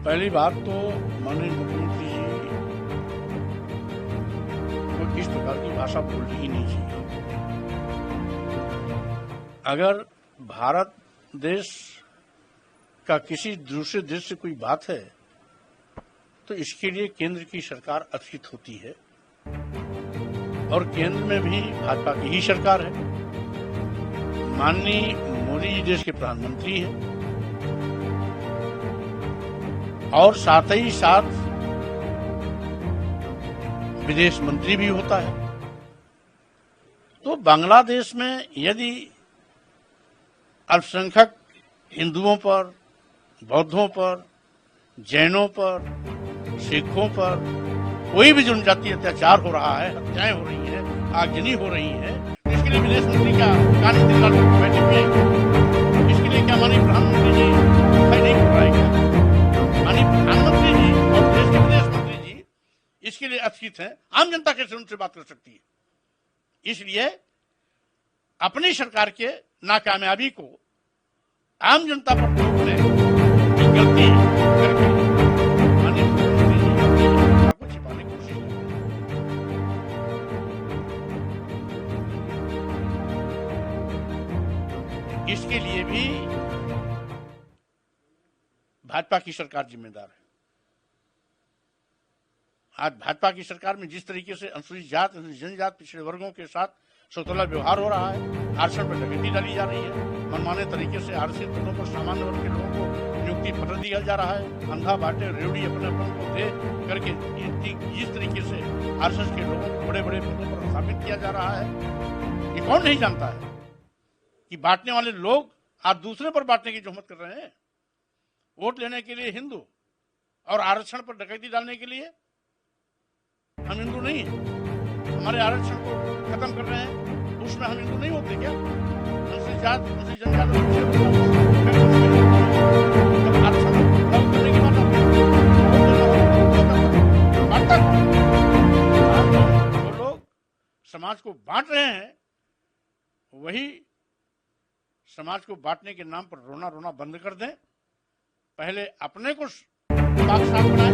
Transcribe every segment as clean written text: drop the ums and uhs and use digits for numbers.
पहली बात तो माननीय मुख्यमंत्री जी को इस प्रकार की भाषा बोलनी ही नहीं चाहिए। अगर भारत देश का किसी दूसरे देश से कोई बात है तो इसके लिए केंद्र की सरकार अफित होती है और केंद्र में भी भाजपा की ही सरकार है। माननीय मोदी जी देश के प्रधानमंत्री हैं और साथ ही साथ विदेश मंत्री भी होता है। तो बांग्लादेश में यदि अल्पसंख्यक हिंदुओं पर, बौद्धों पर, जैनों पर, सिखों पर कोई भी जनजातीय अत्याचार हो रहा है, हत्याएं हो रही हैं, आगजनी हो रही है, तो इसके लिए विदेश मंत्री का कानून बैठे हुए हैं। इसके लिए क्या माननीय प्रधानमंत्री जी दिखाई नहीं पड़ रहा है क्या? माननीय प्रधानमंत्री जी और देश के विदेश मंत्री जी इसके लिए अफित हैं। आम जनता कैसे उनसे बात कर सकती है? इसलिए अपनी सरकार के नाकामयाबी को आम जनता पर थोपने की गलती करके माननीय मुख्यमंत्री जी अपनी जनता को छिपाने की कोशिश कर रहे हैं। इसके लिए भी भाजपा की सरकार जिम्मेदार है। आज भाजपा की सरकार में जिस तरीके से अनुसूचित जात, अनुसूचित जनजात, पिछड़े वर्गों के साथ सौतोला व्यवहार हो रहा है, आरक्षण पर डकैती डाली जा रही है, मनमाने तरीके से आरक्षित पदों पर सामान्य वर्ग के लोगों को नियुक्ति पत्र दिया जा रहा है, अंधा बाटे रेवड़ी अपने अपन को दे करके जिस तरीके से आरक्षण के लोगों को बड़े बड़े पदों पर स्थापित किया जा रहा है, ये कौन नहीं जानता है कि बांटने वाले लोग आज दूसरे पर बांटने की जोहमत कर रहे हैं। वोट लेने के लिए हिंदू और आरक्षण पर डकैती डालने के लिए हम हिंदू नहीं हैं। हमारे आरक्षण को खत्म कर रहे हैं, उसमें हम हिंदू नहीं होते क्या? अनुसूचित जात, अनुसूचित जनजात, आरक्षण लागू करने के बाद जो लोग समाज को बांट रहे हैं वही समाज को बांटने के नाम पर रोना रोना बंद कर दें। पहले अपने को पाक साफ बनाए।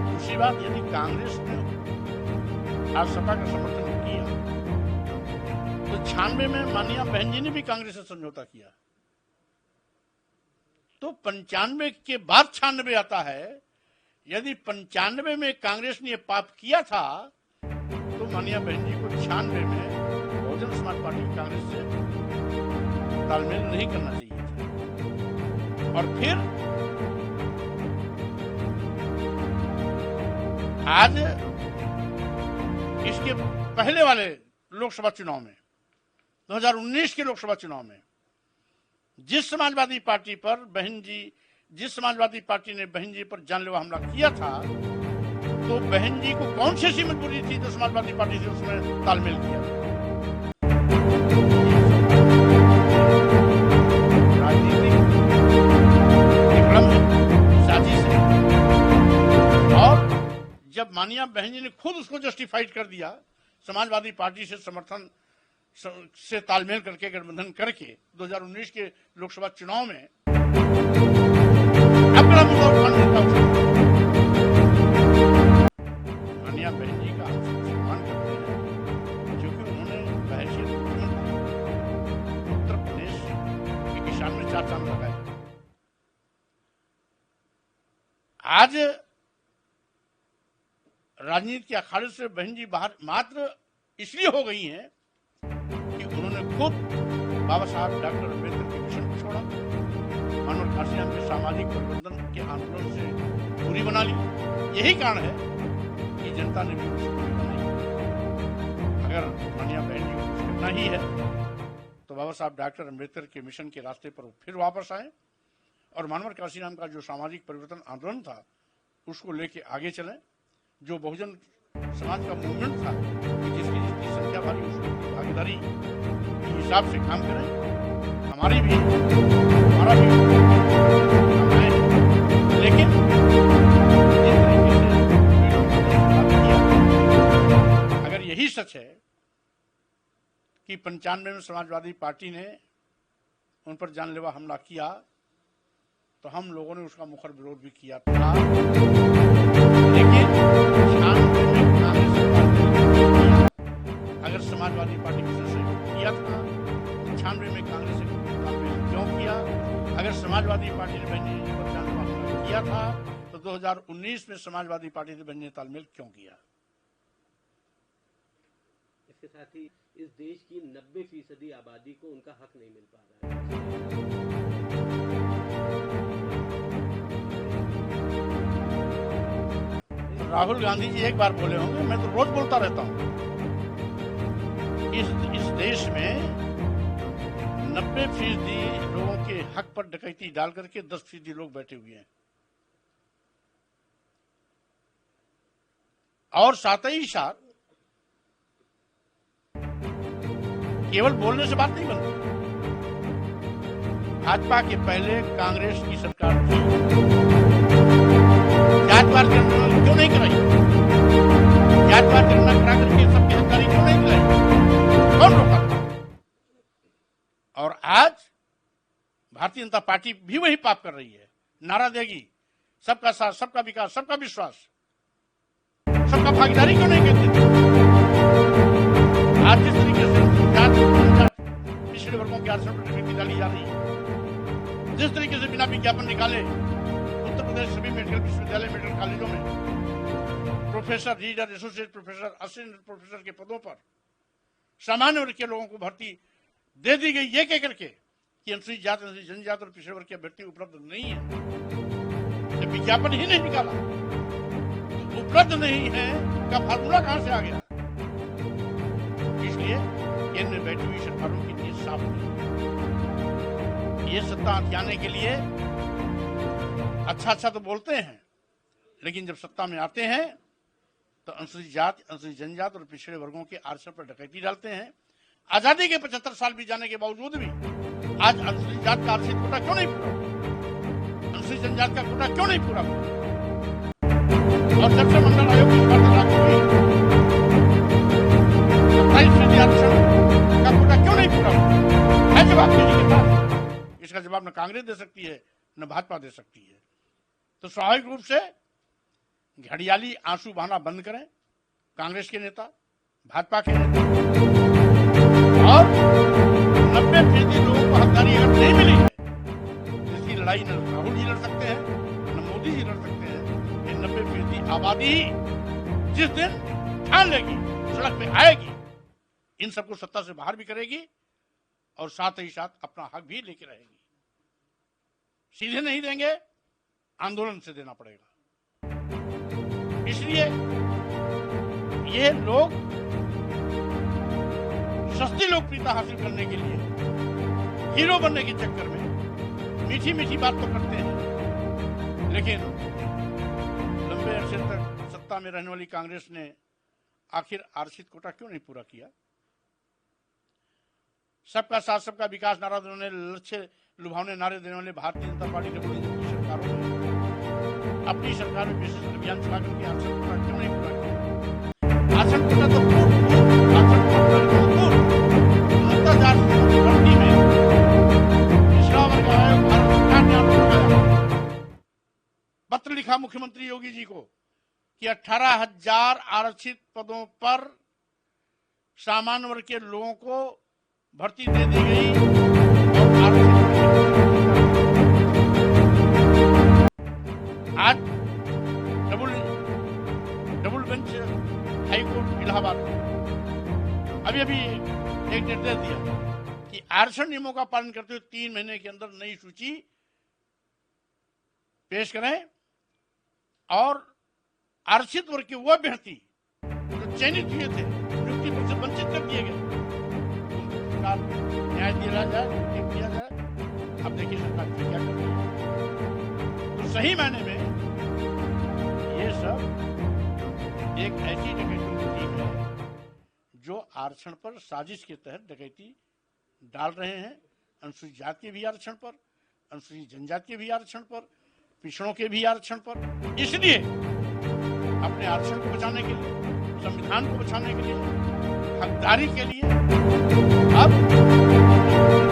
दूसरी बात, यदि कांग्रेस ने आज सपा का समर्थन किया तो 96 में मानिया बहन जी ने भी कांग्रेस से समझौता किया, तो 95 के बाद 96 आता है। यदि 95 में कांग्रेस ने यह पाप किया था तो मानिया बहन जी को 96 में बहुजन समाज पार्टी कांग्रेस से तालमेल नहीं करना चाहिए था। और फिर आज इसके पहले वाले लोकसभा चुनाव में, 2019 के लोकसभा चुनाव में जिस समाजवादी पार्टी पर जिस समाजवादी पार्टी ने बहन जी पर जानलेवा हमला किया था, तो बहन जी को कौन सी ऐसी मजबूरी थी जो समाजवादी पार्टी से उसमें तालमेल किया? राजनीतिक साजिश है। और जब मानिया बहन जी ने खुद उसको जस्टिफाइड कर दिया, समाजवादी पार्टी से समर्थन से तालमेल करके, गठबंधन करके 2019 के लोकसभा चुनाव में अपना मुद्दा उठाने देता मानिया बहन जी का हम सम्मान करते हैं, क्योंकि उन्होंने बहैसियत मुख्यमंत्री उत्तर प्रदेश के किसान में 4 साल लगाए। आज राजनीति के अखाड़े से बहन जी बाहर मात्र इसलिए हो गई हैं कि उन्होंने खुद बाबा साहब डॉक्टर अम्बेडकर के मिशन को छोड़ा, मानव काशियान के सामाजिक परिवर्तन के आंदोलन से दूरी बना ली। यही कारण है कि जनता ने भी उसकी दूरी बनाई। अगर मानिया बहन जी को कुछ करना ही है तो बाबा साहब डॉक्टर अम्बेडकर के मिशन के रास्ते पर फिर वापस आए और मानव काशीराम का जो सामाजिक परिवर्तन आंदोलन था उसको लेके आगे चलें। जो बहुजन समाज का मूवमेंट था कि जिसकी जितनी संख्या भारी उसकी भागीदारी के हिसाब से काम करें। हमारा भी लेकिन जिस तरीके से अगर यही सच है कि 95 में समाजवादी पार्टी ने उन पर जानलेवा हमला किया तो हम लोगों ने उसका मुखर विरोध भी किया था, लेकिन 96 में कांग्रेस सरकार ने अगर समाजवादी पार्टी को सहयोग किया था तो 96 में कांग्रेस से तालमेल क्यों किया? अगर समाजवादी पार्टी ने बहनी पर जानलेवा हमला किया था तो 2019 में समाजवादी पार्टी ने बहनी तालमेल क्यों किया? इसके साथ ही इस देश की 90% आबादी को उनका हक नहीं मिल पा रहा है। राहुल गांधी जी एक बार बोले होंगे, मैं तो रोज बोलता रहता हूं। इस देश में 90% लोगों के हक पर डकैती डाल करके 10% लोग बैठे हुए हैं, और साथ ही साथ केवल बोलने से बात नहीं बनती। भाजपा के पहले कांग्रेस की सरकार थी, जातिवाद गणना क्यों नहीं कराई? जातिवाद गणना करा करके सबकी हकदारी क्यों नहीं कराई? कौन रोका? और आज भारतीय जनता पार्टी भी वही पाप कर रही है। नारा देगी सबका साथ, सबका विकास, सबका विश्वास, सबका भागीदारी क्यों नहीं कहते? आज जिस तरीके से पिछड़े वर्गों के आरक्षण पर डकैती डाली जा रही है, जिस तरीके से बिना विज्ञापन निकाले उत्तर प्रदेश सभी मेडिकल विश्वविद्यालय, मेडिकल कॉलेजों में professor, reader, associate professor, assistant professor के पदों पर सामान्य वर्ग के लोगों को भर्ती दे दी गई, ये कह करके कि अनुसूचित जाति, अनुसूचित जनजाति और पिछड़े वर्ग की अभ्यर्थी उपलब्ध नहीं है। जब विज्ञापन ही नहीं निकाला तो उपलब्ध नहीं है का फार्मूला कहां से आ गया? इसलिए केंद्र में बैठी हुई सरकारों की नीयत साफ नहीं। ये सत्ता हथियाने के लिए अच्छा तो बोलते हैं, लेकिन जब सत्ता में आते हैं तो अनुसूचित जाति, अनुसूचित जनजाति और पिछड़े वर्गों के आरक्षण पर डकैती डालते हैं। आजादी के 75 साल बीत जाने के बावजूद भी आज अनुसूचित जाति का आरक्षित कोटा क्यों नहीं पूरा? अनुसूचित जनजाति का कोटा क्यों नहीं पूरा? और जब से मंडल आयोग की वार्तालाप हुई, 27% आरक्षण का कोटा क्यों नहीं पूरा है? जवाब दीजिए के पास। इसका जवाब न कांग्रेस दे सकती है न भाजपा दे सकती है। तो स्वाभाविक रूप से घड़ियाली आंसू बहाना बंद करें कांग्रेस के नेता, भाजपा के नेता, और 90% लोगों को हकदारी अगर नहीं मिली है, इसकी लड़ाई न राहुल जी लड़ सकते हैं न मोदी जी लड़ सकते हैं। ये 90% आबादी जिस दिन ठान लेगी, सड़क पे आएगी, इन सबको सत्ता से बाहर भी करेगी और साथ ही साथ अपना हक भी लेके रहेगी। सीधे नहीं देंगे, आंदोलन से देना पड़ेगा। इसलिए ये लोग सस्ती लोकप्रियता हासिल करने के लिए, हीरो बनने के चक्कर में मीठी मीठी बात तो करते हैं, लेकिन लंबे अरसे तक सत्ता में रहने वाली कांग्रेस ने आखिर आरक्षित कोटा क्यों नहीं पूरा किया? सबका साथ, सबका विकास नारा देने वाले, लक्ष्य लुभावने नारे देने वाले भारतीय जनता पार्टी की सरकारों ने अपनी सरकार में विशेष अभियान चला करके आरक्षण कोटा क्यों नहीं पूरा किया? आरक्षण कोटा तो भर्ती में पिछड़ा वर्ग आयोग भारत सरकार ने आरोप लगाया, पत्र लिखा मुख्यमंत्री योगी जी को कि 18,000 आरक्षित पदों पर सामान्य वर्ग के लोगों को भर्ती दे दी गई और आज डबल बेंच हाईकोर्ट इलाहाबाद अभी एक निर्देश दिया कि आरक्षण नियमों का पालन करते हुए 3 महीने के अंदर नई सूची पेश करें और आरक्षित वर्ग के वो अभ्यर्थी जो चयनित हुए थे, नियुक्ति पर से वंचित कर दिए गए, न्याय दिया जाए, किया जाए। अब देखिए सरकार क्या कर रही है। तो सही मायने में ये सब एक ऐसी डकैती की टीम है जो आरक्षण पर साजिश के तहत डकैती डाल रहे हैं। अनुसूचित जाति के भी आरक्षण पर, अनुसूचित जनजाति के भी आरक्षण पर, पिछड़ों के भी आरक्षण पर, इसलिए अपने आरक्षण को बचाने के लिए, संविधान को बचाने के लिए हकदारी के लिए अब